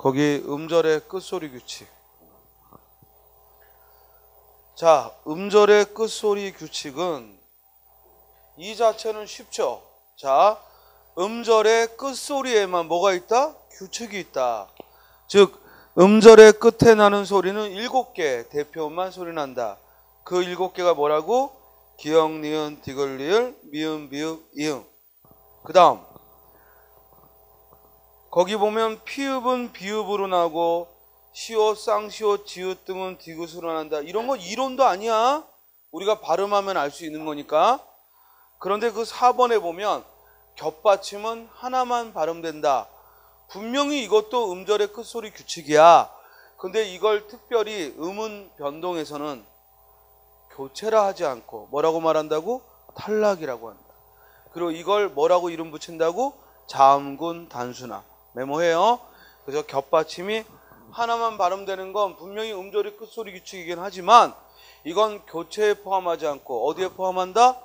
거기 음절의 끝소리 규칙. 자, 음절의 끝소리 규칙은 이 자체는 쉽죠. 자, 음절의 끝소리에만 뭐가 있다? 규칙이 있다. 즉 음절의 끝에 나는 소리는 7개 대표음만 소리 난다. 그 7개가 뭐라고? 기역, 니은, 디귿, 리을, 미음, 비읍, 이응. 그 다음 거기 보면 피읍은 비읍으로 나고 시옷, 쌍시옷, 지읒 등은 디귿으로 난다. 이런 거 이론도 아니야. 우리가 발음하면 알 수 있는 거니까. 그런데 그 4번에 보면 겹받침은 하나만 발음된다. 분명히 이것도 음절의 끝소리 규칙이야. 근데 이걸 특별히 음운 변동에서는 교체라 하지 않고 뭐라고 말한다고? 탈락이라고 한다. 그리고 이걸 뭐라고 이름 붙인다고? 자음군 단순화. 메모해요. 그래서 겹받침이 하나만 발음되는 건 분명히 음절의 끝소리 규칙이긴 하지만 이건 교체에 포함하지 않고 어디에 포함한다?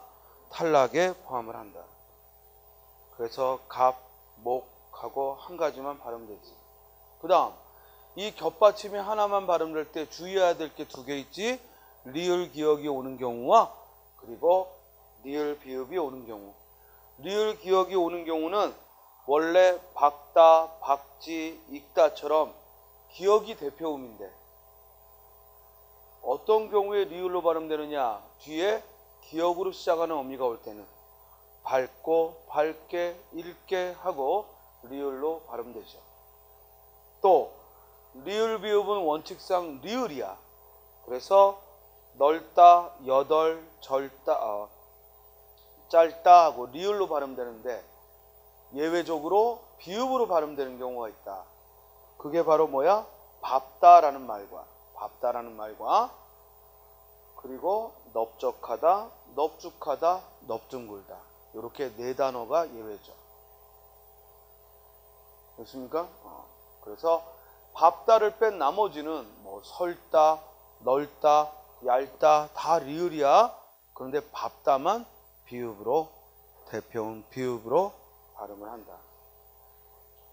탈락에 포함을 한다. 그래서 갑, 목하고 한 가지만 발음되지. 그 다음 이 겹받침이 하나만 발음될 때 주의해야 될 게 2개 있지. 리을 기역이 오는 경우와 그리고 리을 비읍이 오는 경우. 리을 기역이 오는 경우는 원래 박다, 박지, 익다처럼 기역이 대표음인데 어떤 경우에 리을로 발음되느냐? 뒤에 기역으로 시작하는 어미가 올 때는 밝고, 밝게, 읽게 하고 리을로 발음되죠. 또 리을 비읍은 원칙상 리을이야. 그래서 넓다, 여덟, 절다, 짧다 하고 리을로 발음되는데 예외적으로 비읍으로 발음되는 경우가 있다. 그게 바로 뭐야? 밥다라는 말과 그리고 넓적하다, 넙죽하다, 넙중굴다. 이렇게 4단어가 예외죠. 됐습니까? 그래서 밥다를 뺀 나머지는 뭐 설다, 넓다, 얇다 다 리을이야. 그런데 밥다만 비읍으로 대표음 비읍으로 발음을 한다.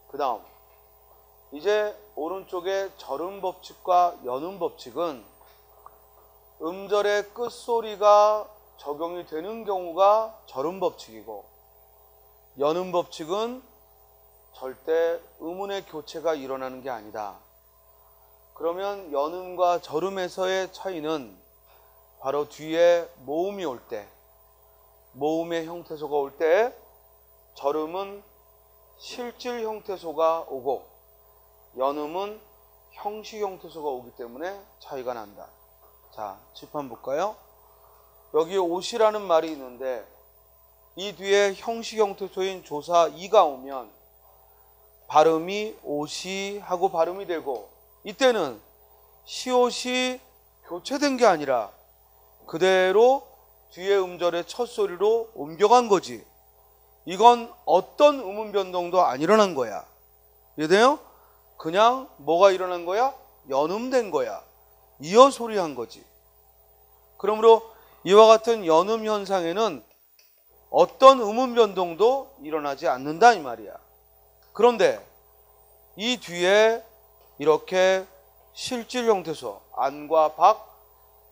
그 다음 이제 오른쪽에 절음 법칙과 연음 법칙은 음절의 끝소리가 적용이 되는 경우가 절음 법칙이고 연음 법칙은 절대 음운의 교체가 일어나는 게 아니다. 그러면 연음과 절음에서의 차이는 바로 뒤에 모음이 올 때, 모음의 형태소가 올 때 절음은 실질 형태소가 오고 연음은 형식 형태소가 오기 때문에 차이가 난다. 자, 칠판 볼까요? 여기 옷이라는 말이 있는데 이 뒤에 형식 형태소인 조사 이가 오면 발음이 옷이 하고 발음이 되고 이때는 시옷이 교체된 게 아니라 그대로 뒤에 음절의 첫 소리로 옮겨간 거지. 이건 어떤 음운 변동도 안 일어난 거야. 이해돼요? 그냥 뭐가 일어난 거야? 연음된 거야. 이어 소리한 거지. 그러므로 이와 같은 연음 현상에는 어떤 음운 변동도 일어나지 않는다 이 말이야. 그런데 이 뒤에 이렇게 실질 형태소, 안과 박,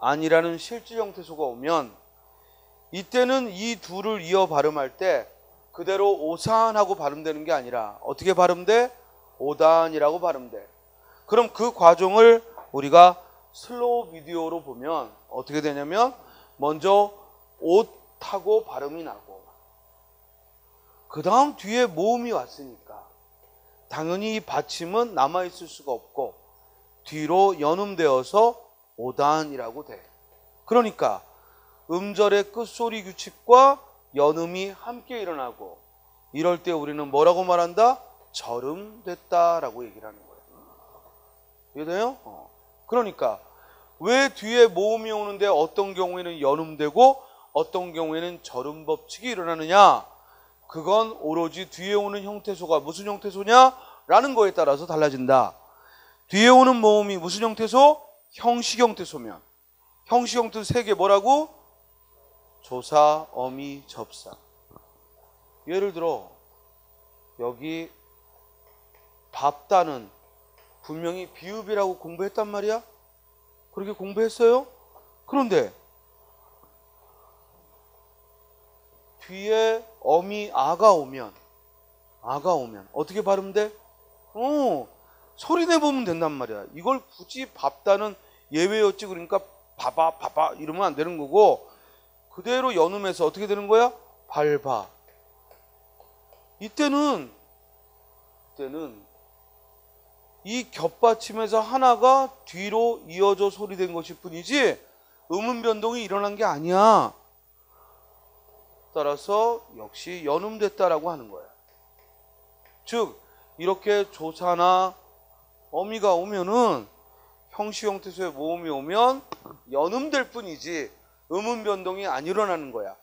안이라는 실질 형태소가 오면 이때는 이 둘을 이어 발음할 때 그대로 오산하고 발음되는 게 아니라 어떻게 발음돼? 오단이라고 발음돼. 그럼 그 과정을 우리가 슬로우 비디오로 보면 어떻게 되냐면 먼저 옷하고 발음이 나고 그 다음 뒤에 모음이 왔으니까 당연히 이 받침은 남아있을 수가 없고 뒤로 연음되어서 오단이라고 돼. 그러니까 음절의 끝소리 규칙과 연음이 함께 일어나고 이럴 때 우리는 뭐라고 말한다? 절음됐다라고 얘기를 하는 거예요. 이해돼요? 그러니까 왜 뒤에 모음이 오는데 어떤 경우에는 연음되고 어떤 경우에는 절음 법칙이 일어나느냐? 그건 오로지 뒤에 오는 형태소가 무슨 형태소냐? 라는 거에 따라서 달라진다. 뒤에 오는 모음이 무슨 형태소? 형식 형태소면 형식 형태소 3개 뭐라고? 조사, 어미, 접사. 예를 들어 여기 밥다는 분명히 비읍이라고 공부했단 말이야. 그렇게 공부했어요. 그런데 뒤에 어미 아가 오면 어떻게 발음돼? 소리 내보면 된단 말이야. 이걸 굳이 밥다는 예외였지. 그러니까 봐봐 이러면 안 되는 거고, 그대로 연음해서 어떻게 되는 거야? 밟아. 이때는 이 겹받침에서 하나가 뒤로 이어져 소리된 것일 뿐이지 음운 변동이 일어난 게 아니야. 따라서 역시 연음됐다라고 하는 거야. 즉 이렇게 조사나 어미가 오면은 형시 형태소의 모음이 오면 연음될 뿐이지 음운 변동이 안 일어나는 거야.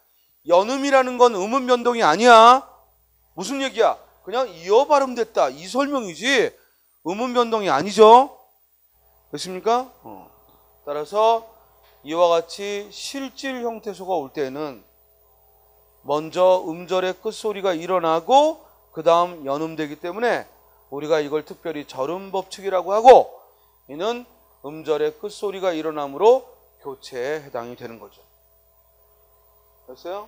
연음이라는 건 음운 변동이 아니야. 무슨 얘기야? 그냥 이어 발음됐다 이 설명이지 음운 변동이 아니죠. 됐습니까? 따라서 이와 같이 실질 형태소가 올 때는 먼저 음절의 끝소리가 일어나고 그 다음 연음되기 때문에 우리가 이걸 특별히 절음법칙이라고 하고, 이는 음절의 끝소리가 일어나므로 교체에 해당이 되는 거죠. 됐어요?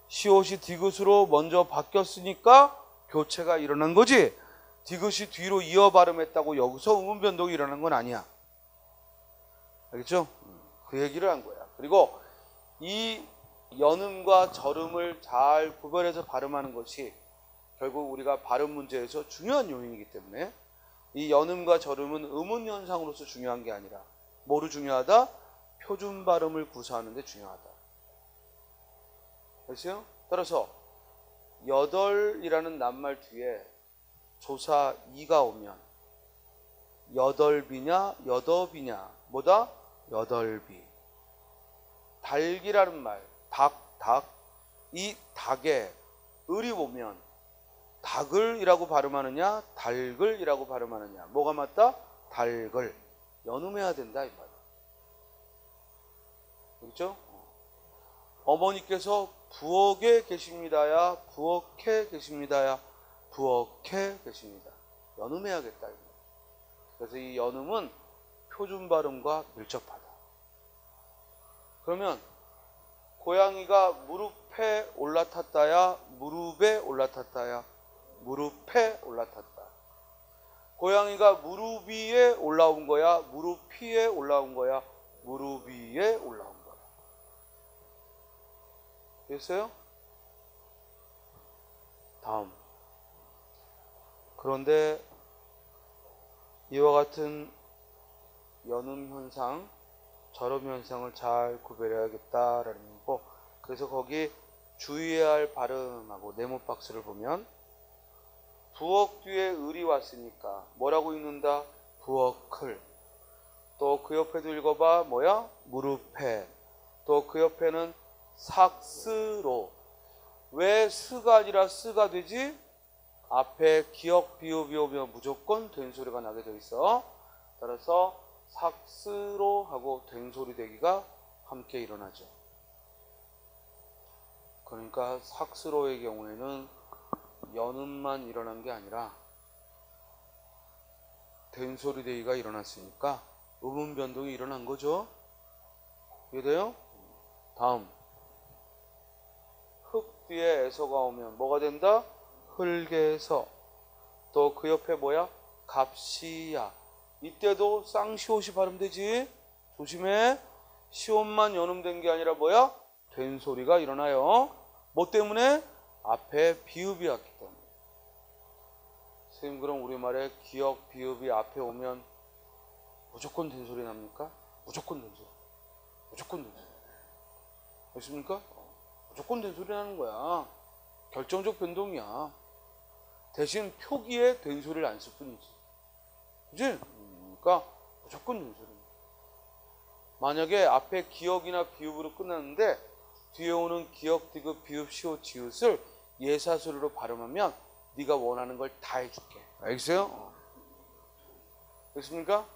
시옷이 디귿으로 먼저 바뀌었으니까 교체가 일어난 거지, 디귿이 뒤로 이어 발음했다고 여기서 음운 변동이 일어난 건 아니야. 알겠죠? 그 얘기를 한 거야. 그리고 이 연음과 절음을 잘 구별해서 발음하는 것이 결국 우리가 발음 문제에서 중요한 요인이기 때문에 이 연음과 절음은 음운 현상으로서 중요한 게 아니라 뭐로 중요하다? 표준 발음을 구사하는 데 중요하다. 됐어요? 따라서 여덟이라는 낱말 뒤에 조사 이가 오면 여덟비냐 여덟비냐 뭐다? 여덟비. 닭이라는 말, 닭. 이 닭에 을이 오면 닭을이라고 발음하느냐 닭을이라고 발음하느냐 뭐가 맞다? 닭을. 연음해야 된다 이 말이야. 그렇죠? 어머니께서 부엌에 계십니다야 부엌에 계십니다야 부엌에 계십니다. 연음해야겠다 이 말이야. 그래서 이 연음은 표준 발음과 밀접하다. 그러면 고양이가 무릎에 올라탔다야 무릎에 올라탔다야 무릎에 올라탔다. 고양이가 무릎 위에 올라온 거야 무릎 위에 올라온 거야 무릎 위에 올라온 거야. 됐어요? 다음. 그런데 이와 같은 연음 현상, 절음 현상을 잘 구별해야겠다라는 거고, 그래서 거기 주의해야 할 발음하고 네모 박스를 보면 부엌 뒤에 을이 왔으니까 뭐라고 읽는다? 부엌을. 또 그 옆에도 읽어봐. 뭐야? 무릎에. 또 그 옆에는 삭스로. 왜 스가 아니라 쓰가 되지? 앞에 기역 비읍이 오면 무조건 된 소리가 나게 돼 있어. 따라서 삭스로 하고 된 소리 되기가 함께 일어나죠. 그러니까 삭스로의 경우에는 연음만 일어난 게 아니라 된 소리 되기가 일어났으니까 음운 변동이 일어난 거죠. 이해돼요? 다음. 흙 뒤에 에서가 오면 뭐가 된다? 흙에서. 또 그 옆에 뭐야? 갑시야. 이때도 쌍시옷이 발음되지. 조심해. 시옷만 연음된 게 아니라 뭐야? 된 소리가 일어나요. 뭐 때문에? 앞에 비읍이 왔기 때문에. 선생님 그럼 우리말에 기역 비읍이 앞에 오면 무조건 된 소리 납니까? 무조건 된 소리. 무조건 된 소리. 됐습니까? 무조건 된 소리 나는 거야. 결정적 변동이야. 대신 표기에 된 소리를 안 쓸 뿐이지. 그치? 그러니까 무조건 된 소리입니다. 만약에 앞에 기역이나 비읍으로 끝났는데 뒤에 오는 기역, 디귿, 비읍, 시옷, 지읒을 예사소리로 발음하면 네가 원하는 걸 다 해줄게. 알겠어요? 됐습니까?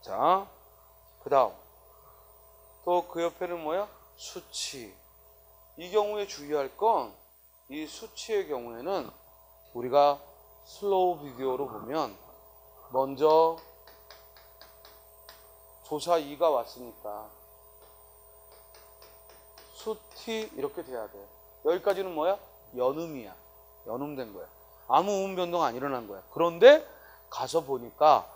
자, 그 다음. 또 그 옆에는 뭐야? 수치. 이 경우에 주의할 건 이 수치의 경우에는 우리가 슬로우 비디오로 보면 먼저 조사 2가 왔으니까 수티 이렇게 돼야 돼. 여기까지는 뭐야? 연음이야. 연음된 거야. 아무 음음 변동 안 일어난 거야. 그런데 가서 보니까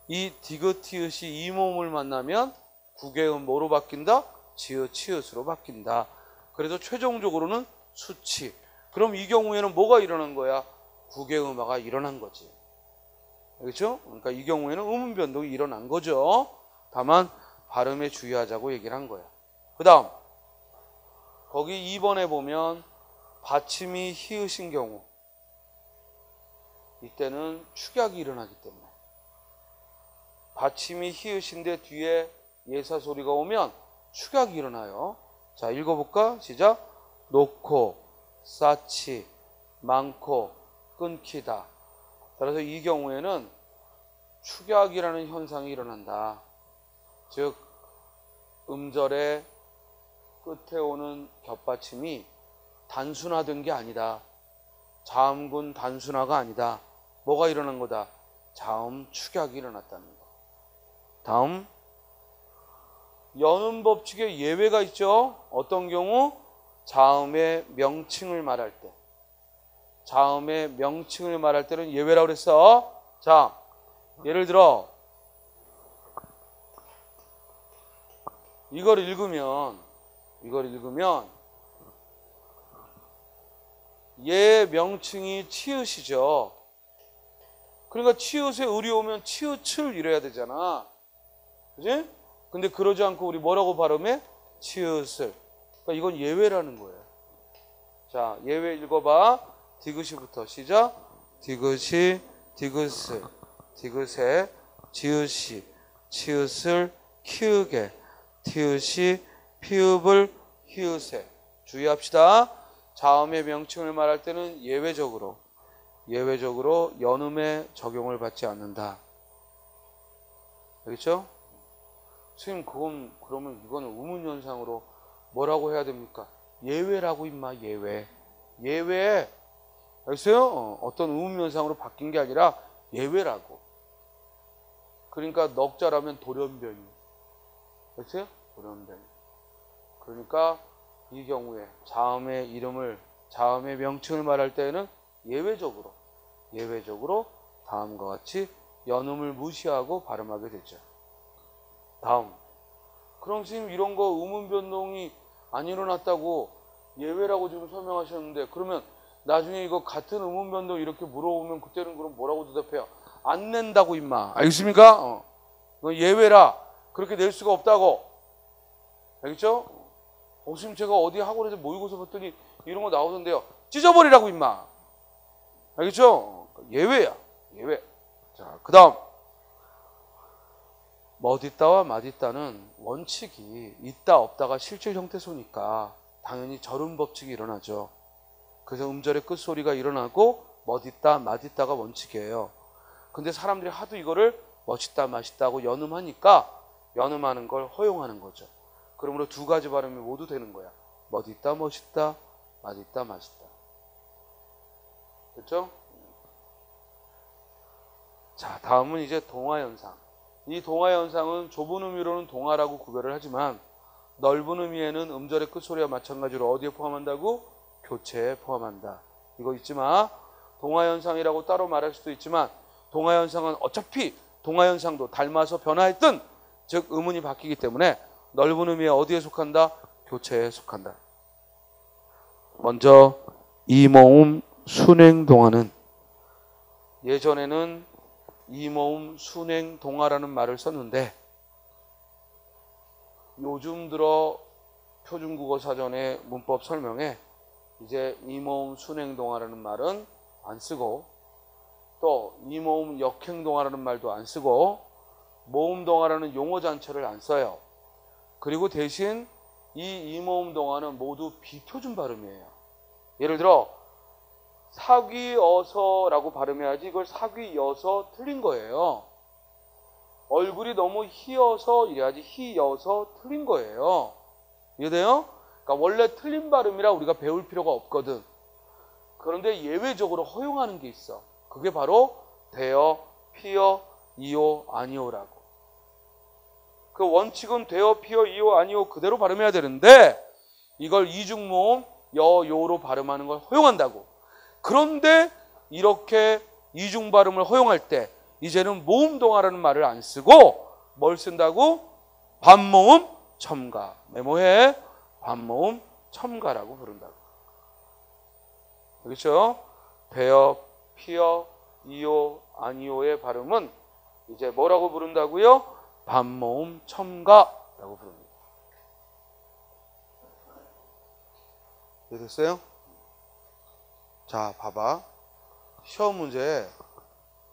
이 디귿티읕이 이 모음을 만나면 국외음 뭐로 바뀐다? 지읒, 치읒으로 바뀐다. 그래서 최종적으로는 수치. 그럼 이 경우에는 뭐가 일어난 거야? 국외음화가 일어난 거지. 그렇죠? 그러니까 이 경우에는 음음 변동이 일어난 거죠. 다만 발음에 주의하자고 얘기를 한 거야. 그 다음 거기 2번에 보면 받침이 히읗인 경우 이때는 축약이 일어나기 때문에 받침이 히읗인데 뒤에 예사 소리가 오면 축약이 일어나요. 자, 읽어볼까? 시작. 놓고, 쌓지, 많고, 끊기다. 따라서 이 경우에는 축약이라는 현상이 일어난다. 즉 음절의 끝에 오는 겹받침이 단순화된 게 아니다. 자음군 단순화가 아니다. 뭐가 일어난 거다? 자음 축약이 일어났다는 거. 다음 연음 법칙에 예외가 있죠. 어떤 경우? 자음의 명칭을 말할 때. 자음의 명칭을 말할 때는 예외라고 그랬어. 자, 예를 들어 이걸 읽으면 얘 명칭이 치읓이죠. 그러니까 치읓에 을이 오면 치읓을 이래야 되잖아. 그지? 근데 그러지 않고 우리 뭐라고 발음해? 치읓을. 그러니까 이건 예외라는 거예요. 자, 예외 읽어봐. 디귿이부터 시작. 디귿이, 디귿을, 디귿에, 지읒이, 치읓을 키읔에, 티읕이, 피읍을 히읗에. 주의합시다. 자음의 명칭을 말할 때는 예외적으로 연음에 적용을 받지 않는다. 알겠죠? 선생님, 그러면 이거는 의문현상으로 뭐라고 해야 됩니까? 예외라고 임마, 예외. 알겠어요? 어떤 의문현상으로 바뀐 게 아니라 예외라고. 그러니까 넉자라면 돌연변이. 알겠어요? 돌연변이. 그러니까 이 경우에 자음의 명칭을 말할 때에는 예외적으로 다음과 같이 연음을 무시하고 발음하게 되죠. 다음. 그럼 지금 이런 거 음음 변동이 안 일어났다고 예외라고 지금 설명하셨는데, 그러면 나중에 이거 같은 음음 변동 이렇게 물어보면 그때는 그럼 뭐라고 대답해요? 안 낸다고 임마. 알겠습니까? 이건 예외라. 그렇게 낼 수가 없다고. 알겠죠? 지금 제가 어디 학원에서 모의고사 봤더니 이런 거 나오던데요. 찢어버리라고 임마. 알겠죠? 예외야. 예외. 자, 그 다음. 멋있다와 맛있다는 원칙이 있다 없다가 실질 형태소니까 당연히 절음 법칙이 일어나죠. 그래서 음절의 끝소리가 일어나고 멋있다 맛있다가 원칙이에요. 근데 사람들이 하도 이거를 멋있다 맛있다고 연음하니까 연음하는 걸 허용하는 거죠. 그러므로 두 가지 발음이 모두 되는 거야. 멋있다 멋있다 맛있다 맛있다. 됐죠? 자, 다음은 이제 동화현상. 이 동화현상은 좁은 의미로는 동화라고 구별을 하지만 넓은 의미에는 음절의 끝소리와 마찬가지로 어디에 포함한다고? 교체에 포함한다. 이거 잊지 마. 동화현상이라고 따로 말할 수도 있지만 동화현상은 어차피 동화현상도 닮아서 변화했든 즉 음운이 바뀌기 때문에 넓은 의미에 어디에 속한다? 교체에 속한다. 먼저 이모음 순행동화는 예전에는 이모음 순행동화라는 말을 썼는데 요즘 들어 표준국어 사전의 문법 설명에 이제 이모음 순행동화라는 말은 안 쓰고 또 이모음 역행동화라는 말도 안 쓰고 모음동화라는 용어 자체를 안 써요. 그리고 대신 이 이모음 동화는 모두 비표준 발음이에요. 예를 들어 사귀어서라고 발음해야지 이걸 사귀여서 틀린 거예요. 얼굴이 너무 희어서 이래야지 희여서 틀린 거예요. 이해돼요? 그러니까 원래 틀린 발음이라 우리가 배울 필요가 없거든. 그런데 예외적으로 허용하는 게 있어. 그게 바로 대어, 피어, 이오 아니오라고. 그 원칙은 되어 피어 이오 아니오 그대로 발음해야 되는데 이걸 이중모음 여요로 발음하는 걸 허용한다고. 그런데 이렇게 이중 발음을 허용할 때 이제는 모음동화라는 말을 안 쓰고 뭘 쓴다고? 반모음 첨가. 메모해. 반모음 첨가라고 부른다고. 그렇죠? 되어 피어 이오 아니오의 발음은 이제 뭐라고 부른다고요? 반모음 첨가라고 부릅니다. 이해됐어요? 자, 봐봐. 시험 문제에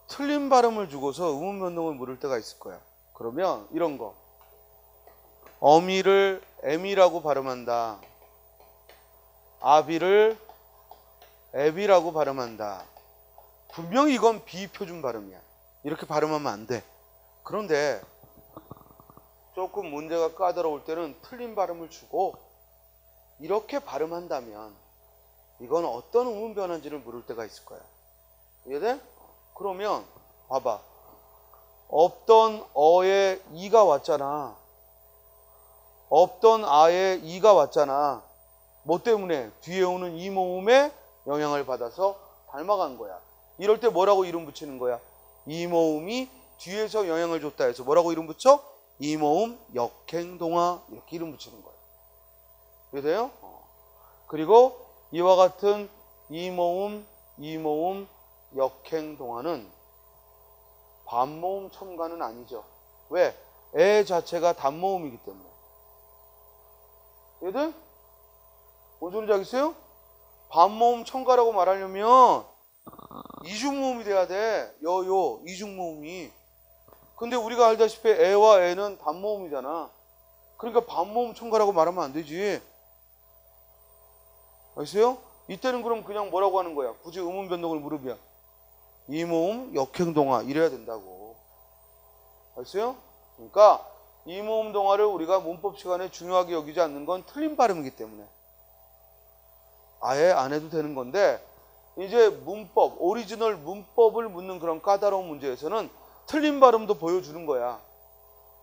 틀린 발음을 주고서 의문 변동을 물을 때가 있을 거야. 그러면 이런 거. 어미를 애미라고 발음한다. 아비를 애비라고 발음한다. 분명히 이건 비표준 발음이야. 이렇게 발음하면 안 돼. 그런데 조금 문제가 까다로울 때는 틀린 발음을 주고 이렇게 발음한다면 이건 어떤 의문 변화인지를 물을 때가 있을 거야. 이해돼? 그러면 봐봐. 없던 어에 이가 왔잖아. 없던 아에 이가 왔잖아. 뭐 때문에? 뒤에 오는 이 모음에 영향을 받아서 닮아간 거야. 이럴 때 뭐라고 이름 붙이는 거야? 이 모음이 뒤에서 영향을 줬다 해서 뭐라고 이름 붙여? 이 모음 역행동화 이렇게 이름 붙이는 거야. 이해돼요? 그리고 이와 같은 이 모음 역행동화는 반모음 첨가는 아니죠. 왜? 애 자체가 단모음이기 때문에. 얘들? 뭔 소리인지 알겠어요? 반모음 첨가라고 말하려면 이중모음이 돼야 돼. 여요 이중모음이. 근데 우리가 알다시피 애와 애는 단모음이잖아. 그러니까 반모음 첨가라고 말하면 안 되지. 알겠어요? 이때는 그럼 그냥 뭐라고 하는 거야? 굳이 의문 변동을 물으면 이 모음 역행동화 이래야 된다고. 알겠어요? 그러니까 이 모음 동화를 우리가 문법 시간에 중요하게 여기지 않는 건 틀린 발음이기 때문에 아예 안 해도 되는 건데 이제 문법, 오리지널 문법을 묻는 그런 까다로운 문제에서는 틀린 발음도 보여주는 거야.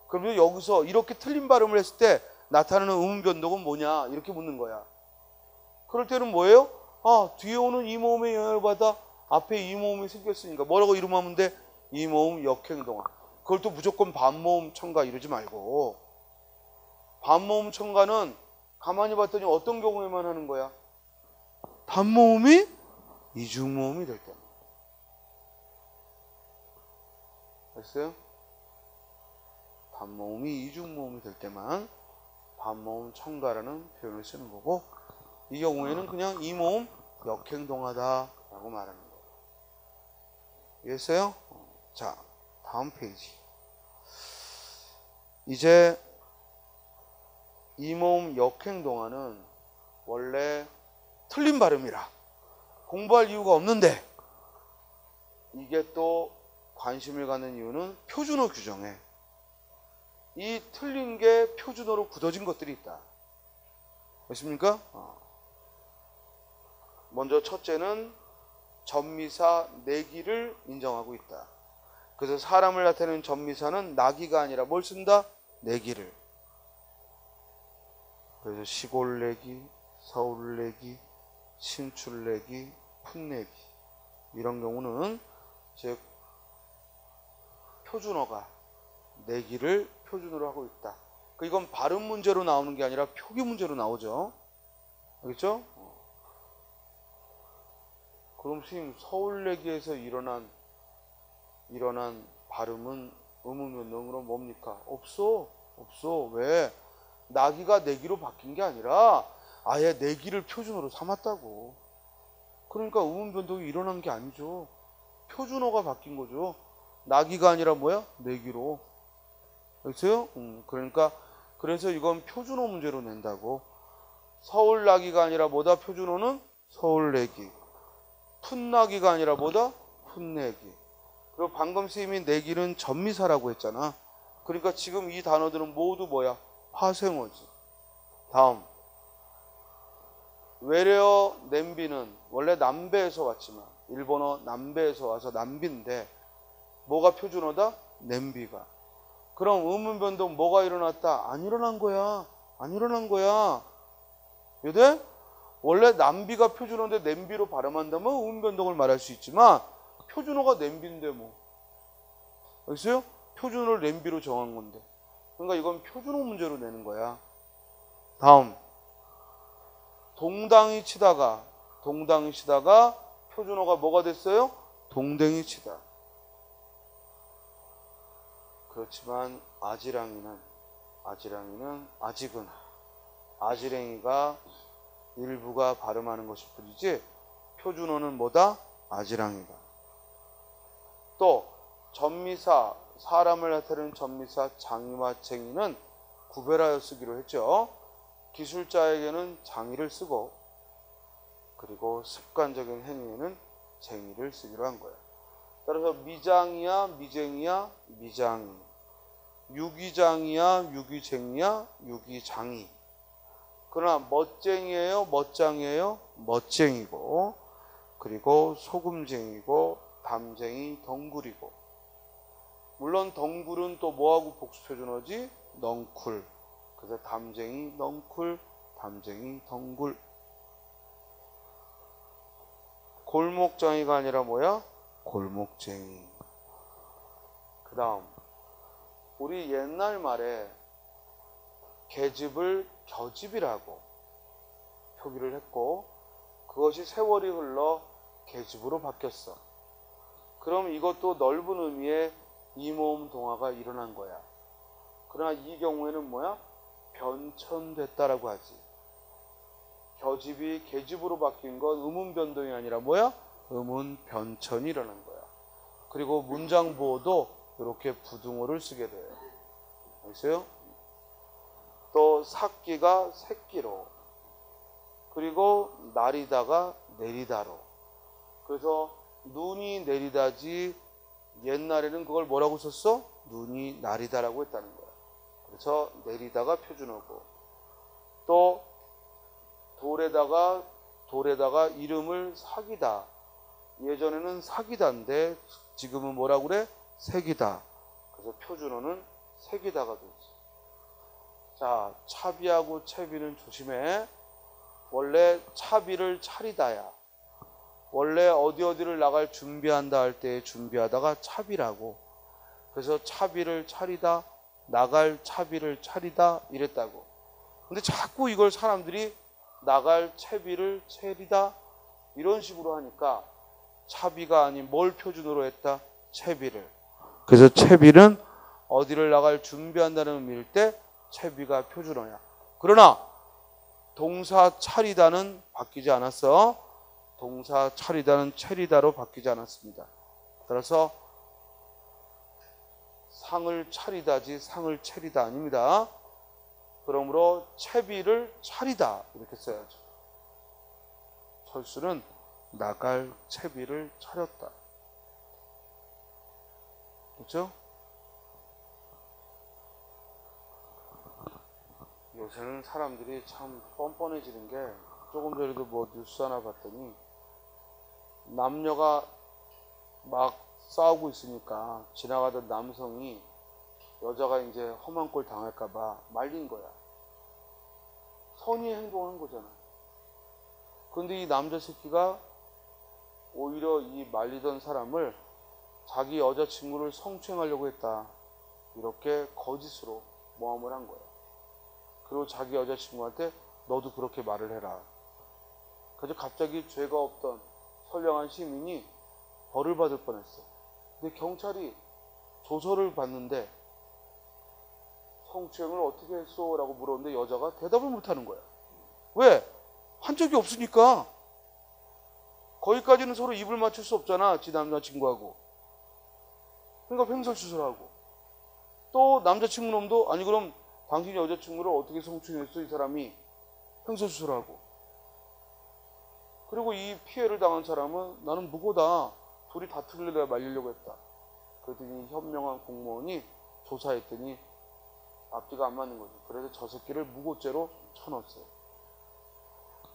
그러면 여기서 이렇게 틀린 발음을 했을 때 나타나는 의문 변동은 뭐냐 이렇게 묻는 거야. 그럴 때는 뭐예요? 아, 뒤에 오는 이 모음의 영향을 받아 앞에 이 모음이 생겼으니까 뭐라고 이름하면 돼? 이 모음 역행동화. 그걸 또 무조건 반모음 첨가 이러지 말고 반모음 첨가는 가만히 봤더니 어떤 경우에만 하는 거야? 반모음이 이중모음이 될 때만. 됐어요? 반모음이 이중모음이 될 때만 반모음 첨가라는 표현을 쓰는 거고 이 경우에는 그냥 이 모음 역행동하다라고 말하는 거예요. 이해했어요? 자, 다음 페이지. 이제 이 모음 역행동하는 원래 틀린 발음이라 공부할 이유가 없는데 이게 또 관심을 갖는 이유는 표준어 규정에 이 틀린 게 표준어로 굳어진 것들이 있다. 됐습니까? 먼저 첫째는 전미사 내기를 인정하고 있다. 그래서 사람을 나타내는 전미사는 나기가 아니라 뭘 쓴다? 내기를. 그래서 시골 내기, 서울 내기, 신출 내기, 풋내기 이런 경우는 즉 표준어가 내기를 표준어로 하고 있다. 이건 발음 문제로 나오는 게 아니라 표기 문제로 나오죠. 알겠죠? 그럼 선생님 서울 내기에서 일어난 발음은 의문 변동으로 뭡니까? 없어. 왜? 나기가 내기로 바뀐 게 아니라 아예 내기를 표준어로 삼았다고. 그러니까 의문 변동이 일어난 게 아니죠. 표준어가 바뀐 거죠. 나기가 아니라 뭐야? 내기로. 알겠어요? 그러니까 그래서 이건 표준어 문제로 낸다고. 서울 나기가 아니라 뭐다? 표준어는 서울 내기. 풋나기가 아니라 뭐다? 풋내기. 그리고 방금 선생님이 내기는 전미사라고 했잖아. 그러니까 지금 이 단어들은 모두 뭐야? 파생어지. 다음. 외래어 냄비는 원래 남배에서 왔지만 일본어 남배에서 와서 남비인데 뭐가 표준어다? 냄비가. 그럼 의문변동 뭐가 일어났다? 안 일어난 거야. 안 일어난 거야. 이해돼? 원래 남비가 표준어인데 냄비로 발음한다면 의문변동을 말할 수 있지만 표준어가 냄비인데 뭐. 알겠어요? 표준어를 냄비로 정한 건데. 그러니까 이건 표준어 문제로 내는 거야. 다음. 동당이 치다가 표준어가 뭐가 됐어요? 동댕이 치다. 그렇지만 아지랑이는 아직은 아지랭이가 일부가 발음하는 것일 뿐이지 표준어는 뭐다? 아지랑이다. 또 전미사, 사람을 나타내는 전미사 장이와 쟁이는 구별하여 쓰기로 했죠. 기술자에게는 장이를 쓰고 그리고 습관적인 행위에는 쟁이를 쓰기로 한 거야. 따라서 미장이야, 미쟁이야, 미장이. 유기장이야, 유기쟁이야, 유기장이. 그러나 멋쟁이에요, 멋장이에요, 멋쟁이고. 그리고 소금쟁이고, 담쟁이, 덩굴이고. 물론 덩굴은 또 뭐하고 복수표준어지? 넝쿨. 그래서 담쟁이, 넝쿨, 담쟁이, 덩굴. 골목장이가 아니라 뭐야? 골목쟁이. 그 다음 우리 옛날 말에 계집을 겨집이라고 표기를 했고 그것이 세월이 흘러 계집으로 바뀌었어. 그럼 이것도 넓은 의미의 이모음 동화가 일어난 거야. 그러나 이 경우에는 뭐야? 변천됐다라고 하지. 겨집이 계집으로 바뀐 건 의문 변동이 아니라 뭐야? 의문 변천이 일어난 거야. 그리고 문장 보호도 이렇게 부등호를 쓰게 돼요. 알겠어요? 또 삭기가 새끼로, 그리고 나리다가 내리다로. 그래서 눈이 내리다지 옛날에는 그걸 뭐라고 썼어? 눈이 나리다라고 했다는 거야. 그래서 내리다가 표준어고, 또 돌에다가 이름을 사기다. 예전에는 사기다인데 지금은 뭐라고 그래? 색이다. 그래서 표준어는 색이다가 되지. 자, 차비하고 채비는 조심해. 원래 차비를 차리다야. 원래 어디를 나갈 준비한다 할 때 준비하다가 차비라고. 그래서 차비를 차리다, 나갈 차비를 차리다 이랬다고. 근데 자꾸 이걸 사람들이 나갈 채비를 차리다 이런 식으로 하니까 차비가 아닌 뭘 표준으로 했다? 채비를. 그래서 채비는 어디를 나갈 준비한다는 의미일 때 채비가 표준어야. 그러나 동사 차리다는 바뀌지 않았어. 동사 차리다는 차리다로 바뀌지 않았습니다. 따라서 상을 차리다지 상을 차리다 아닙니다. 그러므로 채비를 차리다 이렇게 써야죠. 철수는 나갈 채비를 차렸다. 그렇죠? 요새는 사람들이 참 뻔뻔해지는 게 조금 전에도 뭐 뉴스 하나 봤더니 남녀가 막 싸우고 있으니까 지나가던 남성이 여자가 이제 험한 꼴 당할까봐 말린 거야. 선의의 행동한 거잖아. 근데 이 남자 새끼가 오히려 이 말리던 사람을 자기 여자친구를 성추행하려고 했다. 이렇게 거짓으로 모함을 한 거야. 그리고 자기 여자친구한테 너도 그렇게 말을 해라. 그래서 갑자기 죄가 없던 선량한 시민이 벌을 받을 뻔했어. 근데 경찰이 조서를 받는데 성추행을 어떻게 했어? 라고 물었는데 여자가 대답을 못하는 거야. 왜? 한 적이 없으니까. 거기까지는 서로 입을 맞출 수 없잖아. 지 남자친구하고. 그러니까 횡설수설하고. 또 남자친구 놈도 아니 그럼 당신이 여자친구를 어떻게 성추행했어? 이 사람이 횡설수설하고. 그리고 이 피해를 당한 사람은 나는 무고다. 둘이 다투려다 말리려고 했다. 그랬더니 현명한 공무원이 조사했더니 앞뒤가 안 맞는 거죠. 그래서 저 새끼를 무고죄로 쳐넣었어요.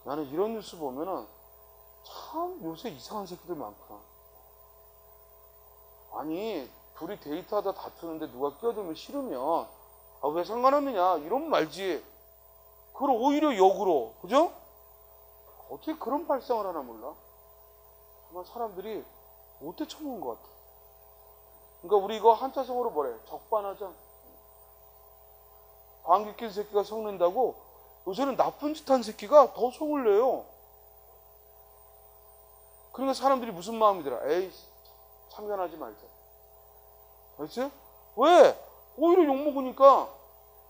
나는 이런 뉴스 보면은 참 요새 이상한 새끼들 많구나. 아니 둘이 데이트하다 다투는데 누가 끼어들면 싫으면 아, 왜 상관없느냐 이러면 말지. 그걸 오히려 역으로, 그죠? 어떻게 그런 발상을 하나 몰라? 정말 사람들이 못돼 처먹은 것 같아. 그러니까 우리 이거 한자성어로 뭐래? 적반하장. 방귀 낀 새끼가 성낸다고 요새는 나쁜 짓 한 새끼가 더 성을 내요. 그러니까 사람들이 무슨 마음이더라? 에이, 참견하지 말자. 알지? 왜? 오히려 욕먹으니까.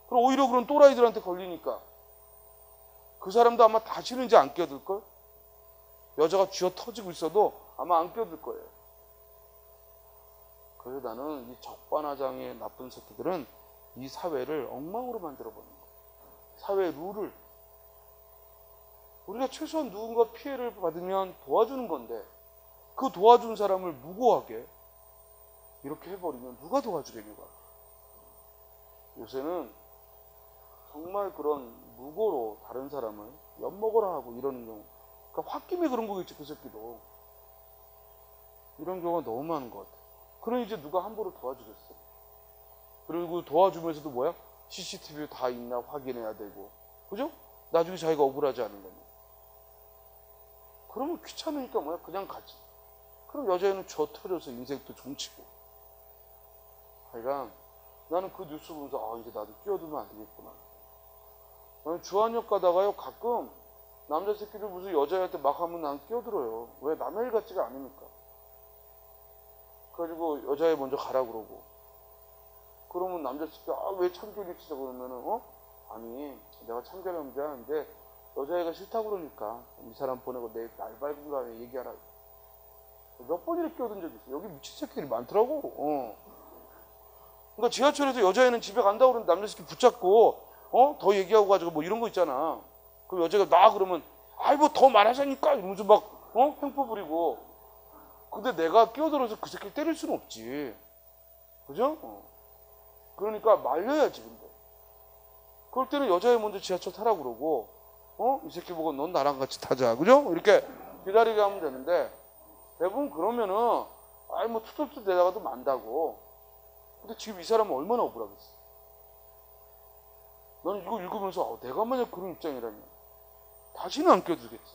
그럼 오히려 그런 또라이들한테 걸리니까. 그 사람도 아마 다시는 이제 안 끼어들걸? 여자가 쥐어 터지고 있어도 아마 안 끼어들 거예요. 그래서 나는 이 적반하장의 나쁜 새끼들은 이 사회를 엉망으로 만들어버리는 거예요. 사회의 룰을. 우리가 최소한 누군가 피해를 받으면 도와주는 건데 그 도와준 사람을 무고하게 이렇게 해버리면 누가 도와주겠냐고. 요새는 정말 그런 무고로 다른 사람을 엿먹으라 하고 이러는 경우, 그러니까 홧김에 그런 거겠지. 그 새끼도 이런 경우가 너무 많은 것 같아. 그러니 이제 누가 함부로 도와주겠어. 그리고 도와주면서도 뭐야? CCTV 다 있나 확인해야 되고, 그죠? 나중에 자기가 억울하지 않은 거냐. 그러면 귀찮으니까 뭐야? 그냥 가지. 그럼 여자애는 저 터져서 인생도 종치고. 하여간 나는 그 뉴스 보면서 아, 이제 나도 끼어들면 안 되겠구나. 나는 주한역 가다가요, 가끔 남자 새끼들 무슨 여자애한테 막 하면 난 끼어들어요. 왜? 남의 일 같지가 않으니까. 그래가지고 여자애 먼저 가라 그러고. 그러면 남자 새끼가 아, 왜 참견이 치자 그러면은 아니 내가 참견하면 미안한데 여자애가 싫다고 그러니까 이 사람 보내고 내 날 밝은 다음에 얘기하라. 몇 번이나 끼어든 적이 있어. 여기 미친 새끼들이 많더라고. 그러니까 지하철에서 여자애는 집에 간다고 그러는데 남자 새끼 붙잡고 더 얘기하고 가지고 뭐 이런 거 있잖아. 그럼 여자가 나 그러면 아이 뭐 더 말하자니까 이러면서 막 횡포 부리고. 근데 내가 끼어들어서 그 새끼를 때릴 수는 없지. 그죠? 그러니까 말려야지. 근데 그럴 때는 여자애 먼저 지하철 타라고 그러고 이 새끼 보고 넌 나랑 같이 타자. 그죠? 이렇게 기다리게 하면 되는데 대부분 그러면은 아이 뭐 투덜투덜 대다가도 만다고. 근데 지금 이 사람은 얼마나 억울하겠어. 난 이거 읽으면서 내가 만약 그런 입장이라면 다시는 안 껴들겠지.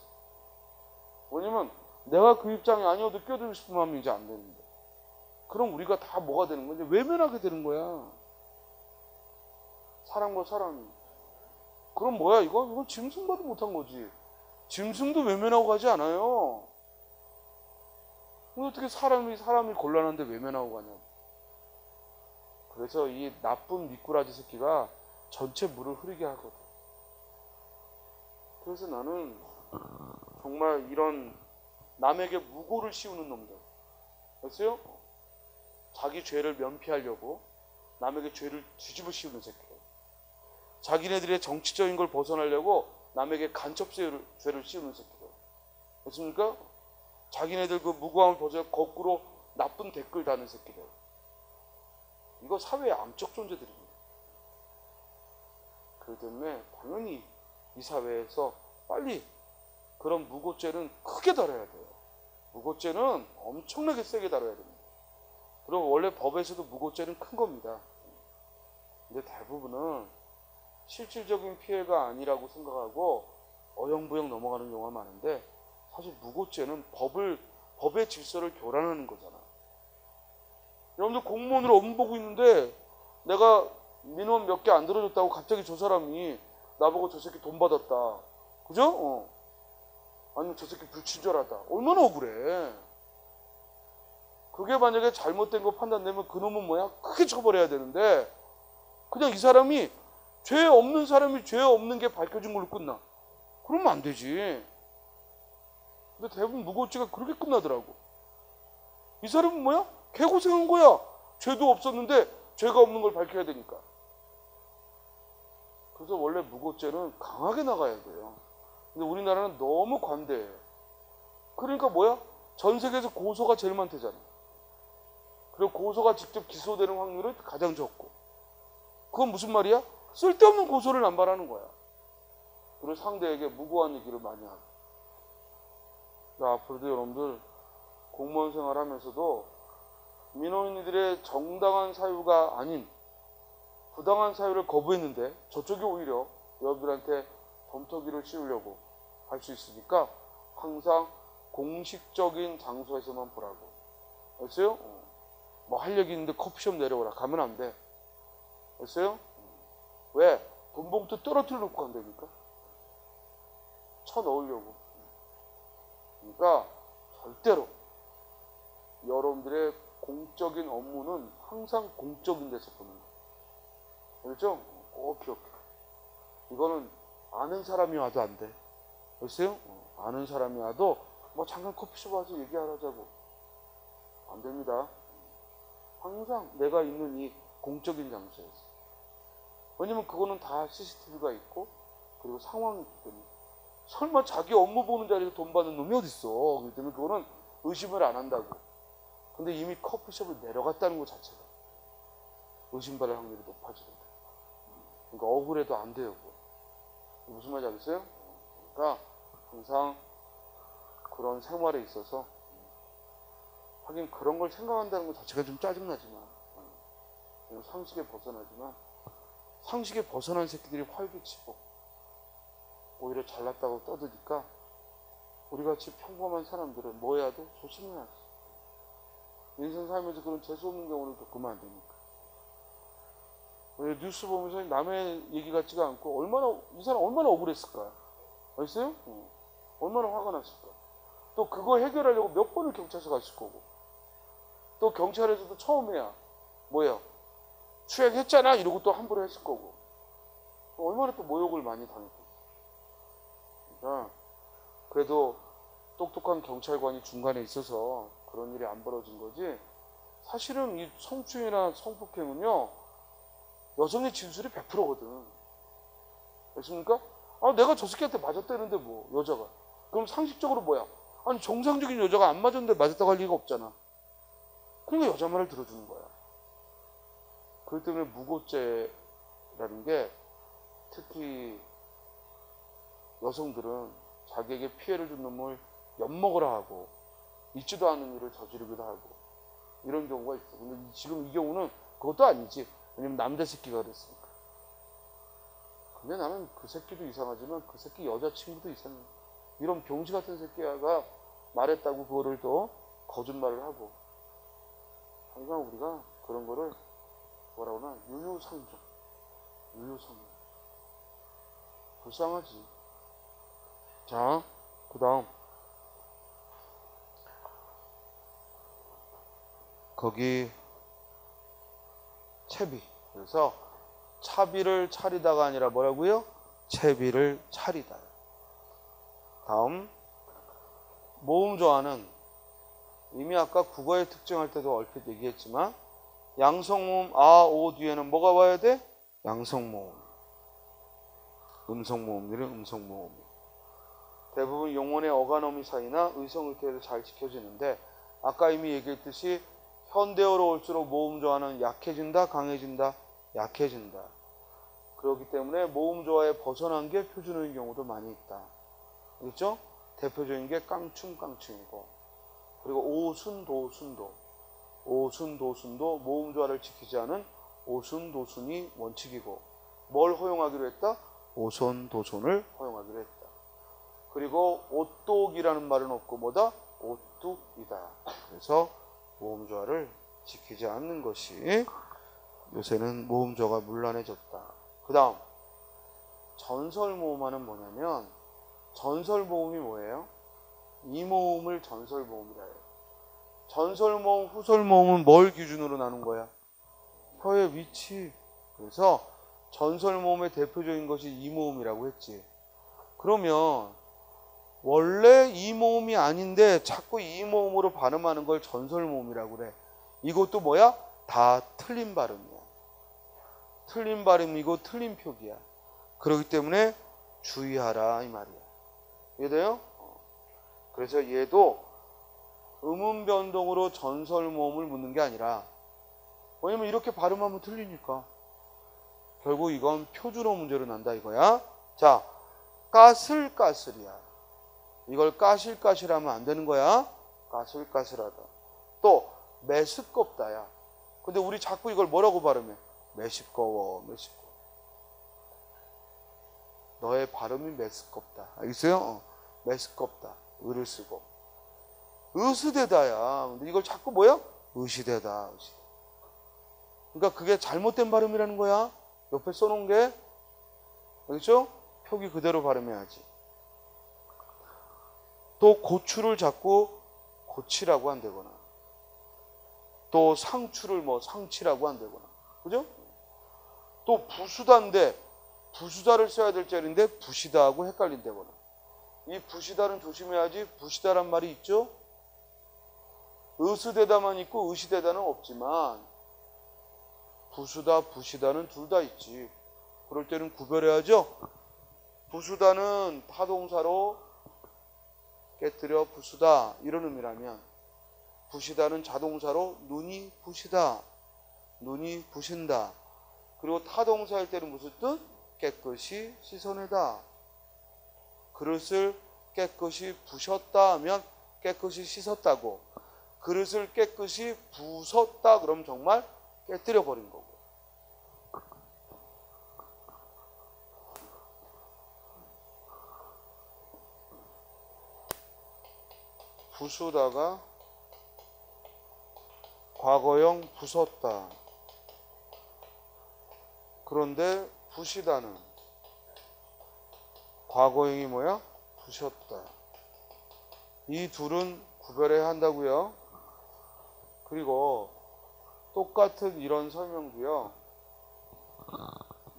왜냐면 내가 그 입장이 아니어도 껴들고 싶은 마음이 이제 안 되는데. 그럼 우리가 다 뭐가 되는 거냐? 외면하게 되는 거야. 사람과 사람이. 그럼 뭐야 이거? 이건 짐승봐도 못한 거지. 짐승도 외면하고 가지 않아요. 어떻게 사람이 곤란한데 외면하고 가냐고. 그래서 이 나쁜 미꾸라지 새끼가 전체 물을 흐리게 하거든. 그래서 나는 정말 이런 남에게 무고를 씌우는 놈들, 알았어요? 자기 죄를 면피하려고 남에게 죄를 뒤집어 씌우는 새끼들. 자기네들의 정치적인 걸 벗어나려고 남에게 간첩죄를 씌우는 새끼들. 됐습니까? 자기네들 그 무고함을 벗어 거꾸로 나쁜 댓글 다는 새끼들. 이거 사회의 암적 존재들입니다. 그렇기 때문에 당연히 이 사회에서 빨리 그런 무고죄는 크게 다뤄야 돼요. 무고죄는 엄청나게 세게 다뤄야 됩니다. 그리고 원래 법에서도 무고죄는 큰 겁니다. 근데 대부분은 실질적인 피해가 아니라고 생각하고 어영부영 넘어가는 경우가 많은데 사실 무고죄는 법의 질서를 교란하는 거잖아. 여러분들 공무원으로 업무 보고 있는데 내가 민원 몇 개 안 들어줬다고 갑자기 저 사람이 나보고 저 새끼 돈 받았다. 그죠? 아니면 저 새끼 불친절하다. 얼마나 억울해. 그게 만약에 잘못된 거 판단되면 그놈은 뭐야? 크게 처벌해야 되는데 그냥 이 사람이 죄 없는 사람이 죄 없는 게 밝혀진 걸로 끝나. 그러면 안 되지. 근데 대부분 무고죄가 그렇게 끝나더라고. 이 사람은 뭐야? 개고생한 거야. 죄도 없었는데 죄가 없는 걸 밝혀야 되니까. 그래서 원래 무고죄는 강하게 나가야 돼요. 근데 우리나라는 너무 관대해요. 그러니까 뭐야? 전 세계에서 고소가 제일 많대잖아. 그리고 고소가 직접 기소되는 확률은 가장 적고. 그건 무슨 말이야? 쓸데없는 고소를 남발하는 거야. 그리고 상대에게 무고한 얘기를 많이 하고. 앞으로도 여러분들 공무원 생활하면서도 민원인들의 정당한 사유가 아닌 부당한 사유를 거부했는데 저쪽이 오히려 여러분들한테 덤터기를 씌우려고 할 수 있으니까 항상 공식적인 장소에서만 보라고. 알았어요? 뭐 할 얘기 있는데 커피숍 내려오라. 가면 안 돼. 알았어요? 왜? 돈 봉투 떨어뜨려 놓고 간다니까. 쳐 넣으려고. 그러니까 절대로 여러분들의 공적인 업무는 항상 공적인 데서 보는 거예요. 알겠죠? 꼭 기억해. 이거는 아는 사람이 와도 안 돼. 알겠어요? 아는 사람이 와도 뭐 잠깐 커피숍 와서 얘기하자고. 안 됩니다. 항상 내가 있는 이 공적인 장소에서. 왜냐면 그거는 다 CCTV가 있고 그리고 상황이 있기 때문에. 설마 자기 업무 보는 자리에서 돈 받는 놈이 어딨어. 그렇기 때문에 그거는 의심을 안 한다고. 근데 이미 커피숍을 내려갔다는 것 자체가 의심받을 확률이 높아지거든. 그러니까 억울해도 안 돼요. 그거. 무슨 말인지 알겠어요? 그러니까 항상 그런 생활에 있어서 하긴 그런 걸 생각한다는 것 자체가 좀 짜증나지만 상식에 벗어나지만 상식에 벗어난 새끼들이 활개치고 오히려 잘났다고 떠드니까 우리같이 평범한 사람들은 뭐 해야 돼? 조심해야지. 인생 살면서 그런 재수없는 경우를 겪으면 안 되니까. 뉴스 보면서 남의 얘기 같지가 않고 얼마나 이 사람 얼마나 억울했을까. 알겠어요? 얼마나 화가 났을까. 또 그거 해결하려고 몇 번을 경찰서 갔을 거고. 또 경찰에서도 처음에야 뭐야 추행했잖아 이러고 또 함부로 했을 거고. 얼마나 또 모욕을 많이 당했겠어. 그러니까 그래도 똑똑한 경찰관이 중간에 있어서 그런 일이 안 벌어진 거지. 사실은 이 성추행이나 성폭행은요 여성의 진술이 100%거든. 됐습니까? 아 내가 저 새끼한테 맞았다는데 뭐 여자가. 그럼 상식적으로 뭐야? 아니 정상적인 여자가 안 맞았는데 맞았다고 할 리가 없잖아. 그러니까 여자 말을 들어주는 거야. 그렇기 때문에 무고죄라는 게 특히 여성들은 자기에게 피해를 준 놈을 엿먹으라 하고 있지도 않은 일을 저지르기도 하고 이런 경우가 있어. 근데 지금 이 경우는 그것도 아니지. 왜냐면 남자 새끼가 그랬으니까. 근데 나는 그 새끼도 이상하지만 그 새끼 여자친구도 이상해. 이런 병신 같은 새끼가 말했다고 그거를 또 거짓말을 하고. 항상 우리가 그런 거를 뭐라 그러나 유유상종. 유유상종. 불쌍하지. 자, 그 다음 거기 채비. 그래서 차비를 차리다가 아니라 뭐라고요? 채비를 차리다. 다음 모음조화는 이미 아까 국어의 특징할 때도 얼핏 얘기했지만 양성모음 아, 오 뒤에는 뭐가 와야 돼? 양성모음. 음성모음들은 음성모음. 대부분 용언의 어간어미 사이나 의성의태에서 잘 지켜지는데 아까 이미 얘기했듯이 현대어로 올수록 모음조화는 약해진다, 강해진다, 약해진다. 그렇기 때문에 모음조화에 벗어난 게 표준어인 경우도 많이 있다. 그렇죠? 대표적인 게 깡충깡충이고 그리고 오순도순도 오순도순도 모음조화를 지키지 않은 오순도순이 원칙이고 뭘 허용하기로 했다? 오손도손을 허용하기로 했다. 그리고 오똑이라는 말은 없고 뭐다? 오뚝이다. 그래서 모음조화를 지키지 않는 것이 요새는 모음조화가 문란해졌다. 그 다음 전설모음화는 뭐냐면 전설모음이 뭐예요? 이 모음을 전설모음이라 해요. 전설모음, 후설모음은 뭘 기준으로 나눈 거야? 혀의 위치. 그래서 전설모음의 대표적인 것이 이 모음이라고 했지. 그러면 원래 이 모음이 아닌데 자꾸 이 모음으로 발음하는 걸 전설모음이라고 그래. 이것도 뭐야? 다 틀린 발음이야. 틀린 발음이고 틀린 표기야. 그렇기 때문에 주의하라 이 말이야. 이해돼요? 그래서 얘도 음운 변동으로 전설모음을 묻는 게 아니라 왜냐면 이렇게 발음하면 틀리니까 결국 이건 표준어 문제로 난다 이거야. 자, 까슬까슬이야. 이걸 까실까실하면 안 되는 거야. 까슬까슬하다. 또 메스껍다야. 근데 우리 자꾸 이걸 뭐라고 발음해? 메시꺼워, 메시꺼워. 너의 발음이 메스껍다. 알겠어요? 메스껍다. 의를 쓰고. 의스대다야. 근데 이걸 자꾸 뭐야? 의시대다. 의시대. 그러니까 그게 잘못된 발음이라는 거야. 옆에 써놓은 게. 알겠죠? 표기 그대로 발음해야지. 또 고추를 자꾸 고치라고 한다거나, 또 상추를 뭐 상치라고 한다거나, 그죠? 또 부수다인데 부수다를 써야 될 자리인데 부시다하고 헷갈린다거나. 이 부시다는 조심해야지. 부시다란 말이 있죠? 의스대다만 있고 의시대다는 없지만 부수다, 부시다는 둘 다 있지. 그럴 때는 구별해야죠. 부수다는 타동사로 깨뜨려 부수다 이런 의미라면, 부시다는 자동사로 눈이 부시다, 눈이 부신다. 그리고 타동사일 때는 무슨 뜻? 깨끗이 씻어내다. 그릇을 깨끗이 부셨다 하면 깨끗이 씻었다고, 그릇을 깨끗이 부쉈다 그러면 정말 깨뜨려 버린 거고. 부수다가 과거형 부쉈다. 그런데 부시다는 과거형이 뭐야? 부셨다. 이 둘은 구별해야 한다고요. 그리고 똑같은 이런 설명도요,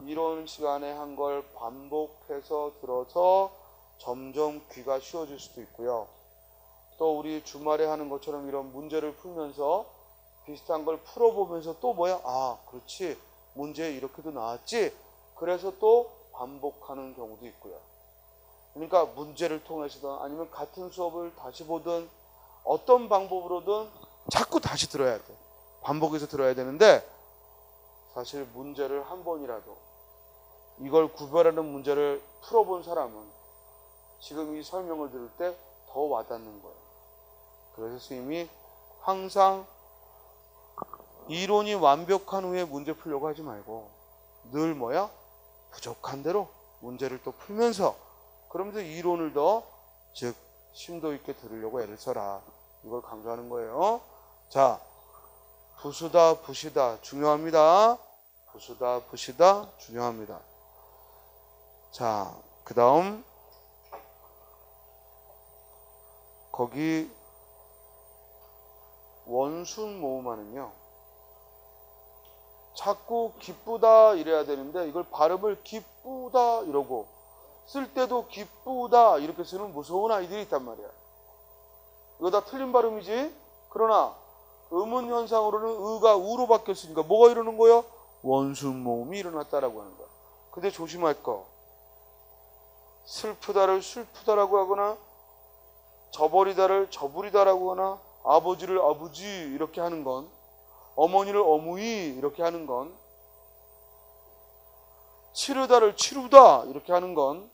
이런 시간에 한 걸 반복해서 들어서 점점 귀가 쉬워질 수도 있고요. 또 우리 주말에 하는 것처럼 이런 문제를 풀면서 비슷한 걸 풀어보면서 또 뭐야? 아, 그렇지. 문제 이렇게도 나왔지. 그래서 또 반복하는 경우도 있고요. 그러니까 문제를 통해서든 아니면 같은 수업을 다시 보든 어떤 방법으로든 자꾸 다시 들어야 돼. 반복해서 들어야 되는데, 사실 문제를 한 번이라도 이걸 구별하는 문제를 풀어본 사람은 지금 이 설명을 들을 때 더 와닿는 거예요. 그래서 스님이 항상 이론이 완벽한 후에 문제 풀려고 하지 말고 늘 뭐야? 부족한 대로 문제를 또 풀면서, 그러면서 이론을 더 즉 심도 있게 들으려고 애를 써라. 이걸 강조하는 거예요. 자, 부수다, 부시다 중요합니다. 부수다, 부시다 중요합니다. 자, 그 다음 거기 원순 모음하는요, 자꾸 기쁘다 이래야 되는데 이걸 발음을 기쁘다 이러고 쓸 때도 기쁘다 이렇게 쓰는 무서운 아이들이 있단 말이야. 이거 다 틀린 발음이지. 그러나 음운 현상으로는 의가 우로 바뀌었으니까 뭐가 이러는 거야? 원순 모음이 일어났다라고 하는 거야. 근데 조심할 거, 슬프다를 슬프다라고 하거나 저버리다를 저부리다라고 하거나 아버지를 아버지 이렇게 하는 건, 어머니를 어무이 이렇게 하는 건, 치르다를 치루다 이렇게 하는 건,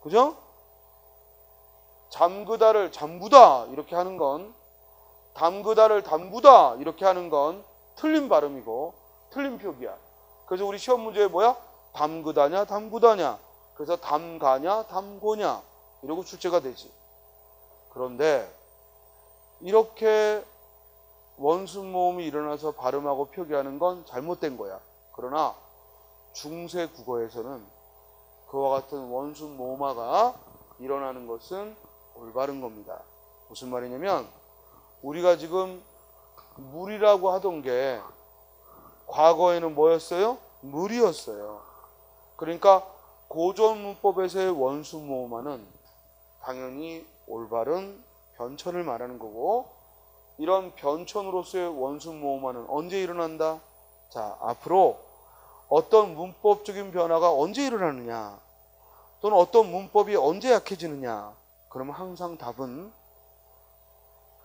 그죠? 잠그다를 잠그다 이렇게 하는 건, 담그다를 담그다 이렇게 하는 건 틀린 발음이고 틀린 표기야. 그래서 우리 시험 문제에 뭐야? 담그다냐 담그다냐. 그래서 담가냐 담고냐 이러고 출제가 되지. 그런데 이렇게 원순 모음이 일어나서 발음하고 표기하는 건 잘못된 거야. 그러나 중세 국어에서는 그와 같은 원순 모음화가 일어나는 것은 올바른 겁니다. 무슨 말이냐면, 우리가 지금 물이라고 하던 게 과거에는 뭐였어요? 물이었어요. 그러니까 고전 문법에서의 원순 모음화는 당연히 올바른 변천을 말하는 거고, 이런 변천으로서의 원순 모음화는 언제 일어난다? 자, 앞으로 어떤 문법적인 변화가 언제 일어나느냐, 또는 어떤 문법이 언제 약해지느냐, 그러면 항상 답은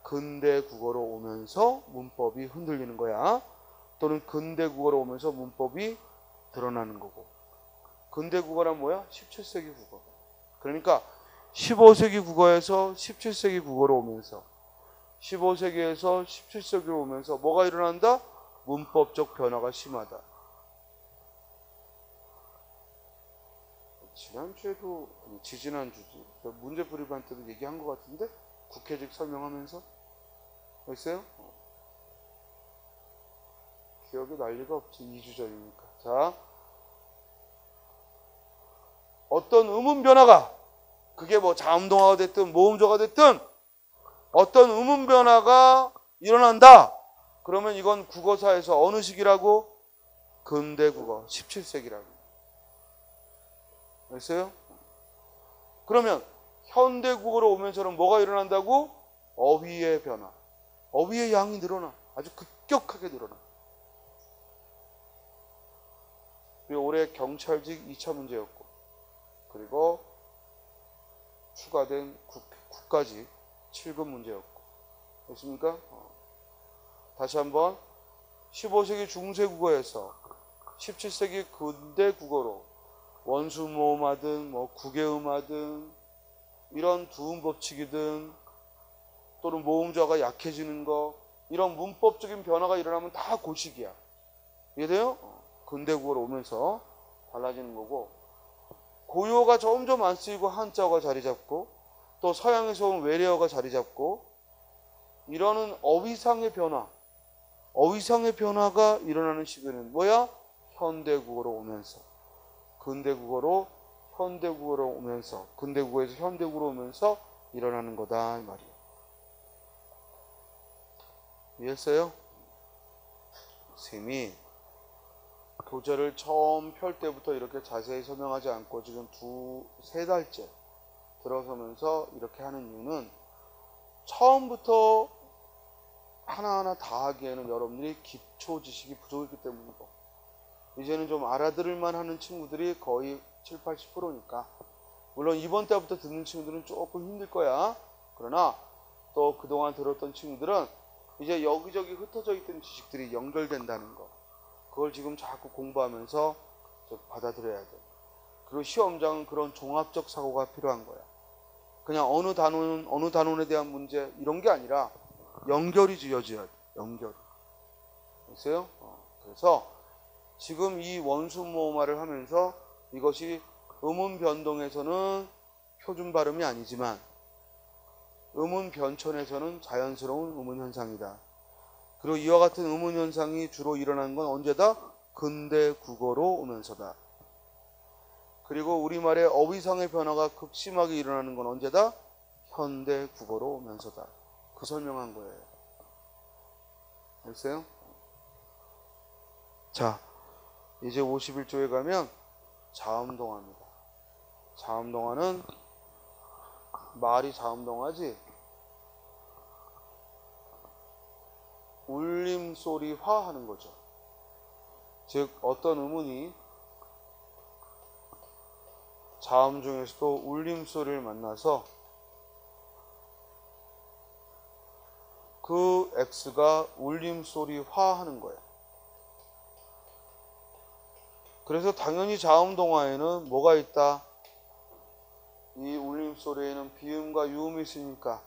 근대 국어로 오면서 문법이 흔들리는 거야. 또는 근대 국어로 오면서 문법이 드러나는 거고. 근대 국어란 뭐야? 17세기 국어. 그러니까 15세기 국어에서 17세기 국어로 오면서 15세기에서 17세기로 오면서 뭐가 일어난다? 문법적 변화가 심하다. 지난주에도 지지난주지 문제풀이반 때도 얘기한 것 같은데 국회직 설명하면서 있어요? 기억이 날 리가 없지. 2주 전이니까. 자, 어떤 음운 변화가 그게 뭐 자음동화가 됐든 모음조가 됐든 어떤 음운 변화가 일어난다. 그러면 이건 국어사에서 어느 시기라고? 근대국어 17세기라고. 알겠어요? 그러면 현대국어로 오면서는 뭐가 일어난다고? 어휘의 변화. 어휘의 양이 늘어나. 아주 급격하게 늘어나. 올해 경찰직 2차 문제였고 그리고 추가된 국가직 7급 문제였고 됐습니까? 다시 한번 15세기 중세국어에서 17세기 근대국어로 원수모음하든 뭐 구개음하든 이런 두음법칙이든 또는 모음자가 약해지는 거 이런 문법적인 변화가 일어나면 다 그 시기야. 이해돼요? 근대국어로 오면서 달라지는 거고 고유어가 점점 안 쓰이고 한자어가 자리 잡고 또 서양에서 온 외래어가 자리 잡고 이러는 어휘상의 변화가 일어나는 시기는 뭐야? 현대국어로 오면서 근대국어로 현대국어로 오면서 근대국어에서 현대국어로 오면서 일어나는 거다 이 말이에요. 이해했어요? 쌤이 교재를 처음 펼 때부터 이렇게 자세히 설명하지 않고 지금 2-3달째 들어서면서 이렇게 하는 이유는 처음부터 하나하나 다 하기에는 여러분들이 기초 지식이 부족했기 때문이고 이제는 좀 알아들을만 하는 친구들이 거의 70-80%니까 물론 이번 때부터 듣는 친구들은 조금 힘들 거야. 그러나 또 그동안 들었던 친구들은 이제 여기저기 흩어져 있던 지식들이 연결된다는 거 그걸 지금 자꾸 공부하면서 받아들여야 돼. 그리고 시험장은 그런 종합적 사고가 필요한 거야. 그냥 어느 단원은 어느 단원에 대한 문제 이런 게 아니라 연결이 지어져야 돼. 연결이. 됐어요? 그래서 지금 이 원수모음화를 하면서 이것이 음운 변동에서는 표준 발음이 아니지만 음운 변천에서는 자연스러운 음운 현상이다. 그리고 이와 같은 음운 현상이 주로 일어나는 건 언제다? 근대 국어로 오면서다. 그리고 우리말의 어휘상의 변화가 극심하게 일어나는 건 언제다? 현대 국어로 오면서다. 그 설명한 거예요. 됐어요? 자, 이제 51조에 가면 자음동화입니다. 자음동화는 말이 자음동화지 울림소리화 하는 거죠. 즉 어떤 음운이 자음 중에서도 울림소리를 만나서 그 X가 울림소리화 하는 거예요. 그래서 당연히 자음동화에는 뭐가 있다? 이 울림소리에는 비음과 유음이 있으니까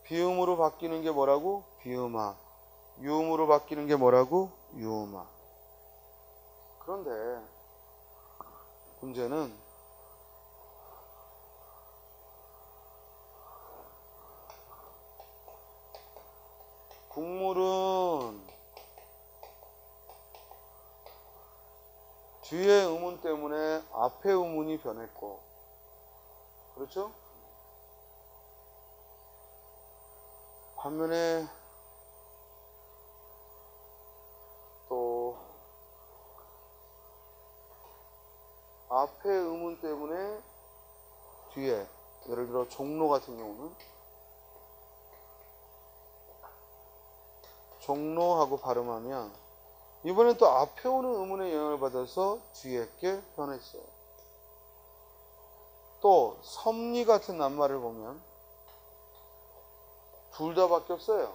비음으로 바뀌는 게 뭐라고? 비음화. 유음으로 바뀌는 게 뭐라고? 유음화. 그런데 문제는 국물은 뒤에 음운 때문에 앞에 음운이 변했고 그렇죠? 반면에 또 앞에 음운 때문에 뒤에 예를 들어 종로 같은 경우는 종로하고 발음하면 이번엔 또 앞에 오는 음운의 영향을 받아서 뒤에 게 변했어요. 또 섭리 같은 낱말을 보면 둘 다 바뀌었어요.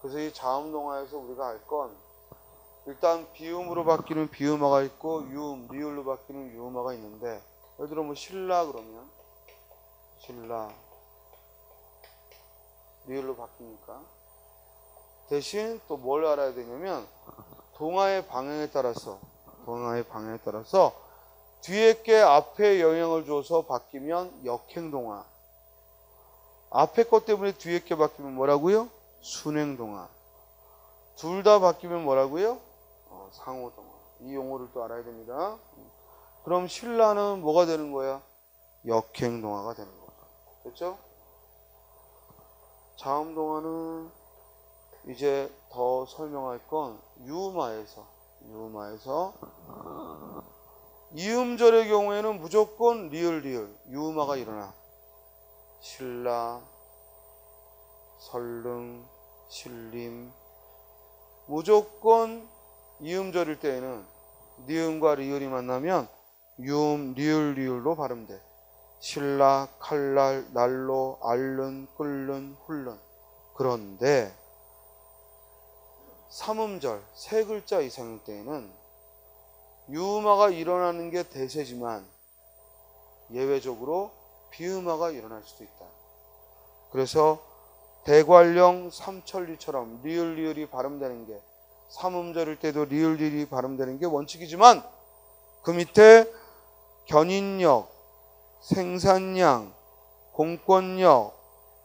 그래서 이 자음동화에서 우리가 알 건 일단 비음으로 바뀌는 비음화가 있고 유음, 리을로 바뀌는 유음화가 있는데 예를 들어 뭐 신라 그러면 신라 리을로 바뀌니까. 대신 또 뭘 알아야 되냐면 동화의 방향에 따라서 뒤에 게 앞에 영향을 줘서 바뀌면 역행동화, 앞에 것 때문에 뒤에 게 바뀌면 뭐라고요? 순행동화. 둘 다 바뀌면 뭐라고요? 상호동화. 이 용어를 또 알아야 됩니다. 그럼 신라는 뭐가 되는 거야? 역행동화가 되는 거죠. 됐죠? 자음동화는 이제 더 설명할 건 유음화에서 이음절의 경우에는 무조건 리을 유음화가 일어나. 신라, 설릉, 신림 무조건 이음절일 때에는 니음과 리을이 만나면 유음, 리을로 발음돼. 신라, 칼날, 날로, 앓는, 끓는, 훑는. 그런데 삼음절 세 글자 이상일 때에는 유음화가 일어나는 게 대세지만 예외적으로 비음화가 일어날 수도 있다. 그래서 대관령 삼천리처럼 리을이 발음되는 게 삼음절일 때도 리을이 발음되는 게 원칙이지만 그 밑에 견인역, 생산량, 공권력,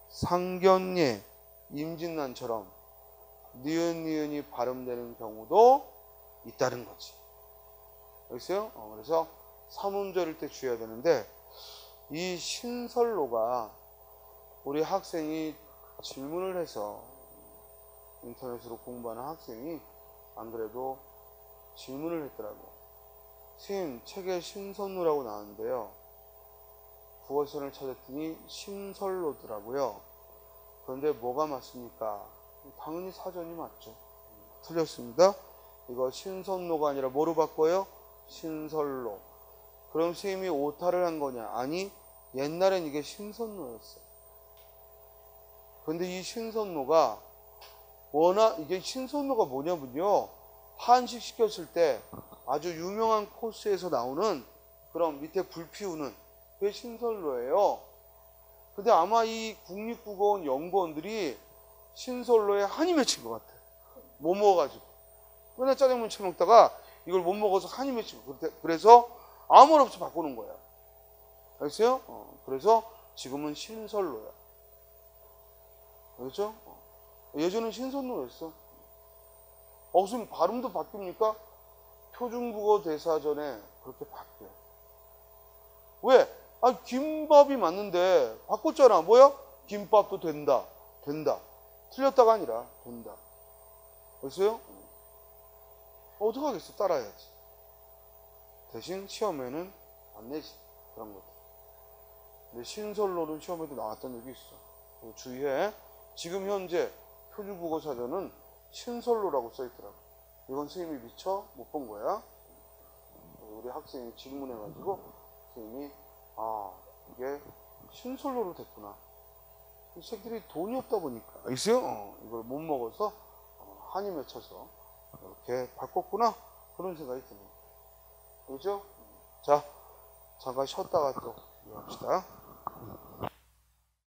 상견례, 임진난처럼 니은이 발음되는 경우도 있다는 거지. 알겠어요? 그래서 삼음절일 때 주의해야 되는데 이 신설로가 우리 학생이 질문을 해서 인터넷으로 공부하는 학생이 안 그래도 질문을 했더라고. 선생님 책에 신선로라고 나왔는데요. 국어시간을 찾았더니 신설로더라고요. 그런데 뭐가 맞습니까? 당연히 사전이 맞죠. 틀렸습니다. 이거 신선로가 아니라 뭐로 바꿔요? 신설로. 그럼 선생님이 오타를 한 거냐? 아니, 옛날엔 이게 신선로였어요. 그런데 이 신선로가 워낙 이게 신선로가 뭐냐면요. 한식 시켰을 때 아주 유명한 코스에서 나오는 그런 밑에 불 피우는 그게 신선로예요. 근데 아마 이 국립국어원 연구원들이 신선로에 한이 맺힌 것 같아. 못 먹어가지고. 맨날 짜장면 처먹다가 이걸 못 먹어서 한이 맺히고 그래서 아무 말 없이 바꾸는 거야. 알겠어요? 그래서 지금은 신설로야. 알겠죠? 예전엔 신선로였어. 선생님 발음도 바뀝니까? 표준국어 대사전에 그렇게 바뀌어. 왜? 김밥이 맞는데 바꿨잖아. 뭐야? 김밥도 된다. 틀렸다가 아니라 된다. 알겠어요? 어떡하겠어? 따라야지. 대신 시험에는 안 내지. 그런 것들. 근데 신설로는 시험에도 나왔던 적이 있어. 주의해. 지금 현재 표준국어 사전은 신설로라고 써있더라고. 이건 선생님이 미처 못 본 거야. 우리 학생이 질문해가지고 선생님이 이게 신설로로 됐구나. 이 새끼들이 돈이 없다 보니까 알겠어요? 이걸 못 먹어서 한이 맺혀서 이렇게 바꿨구나. 그런 생각이 드네요. 그렇죠? 자, 잠깐 쉬었다가 또 합시다.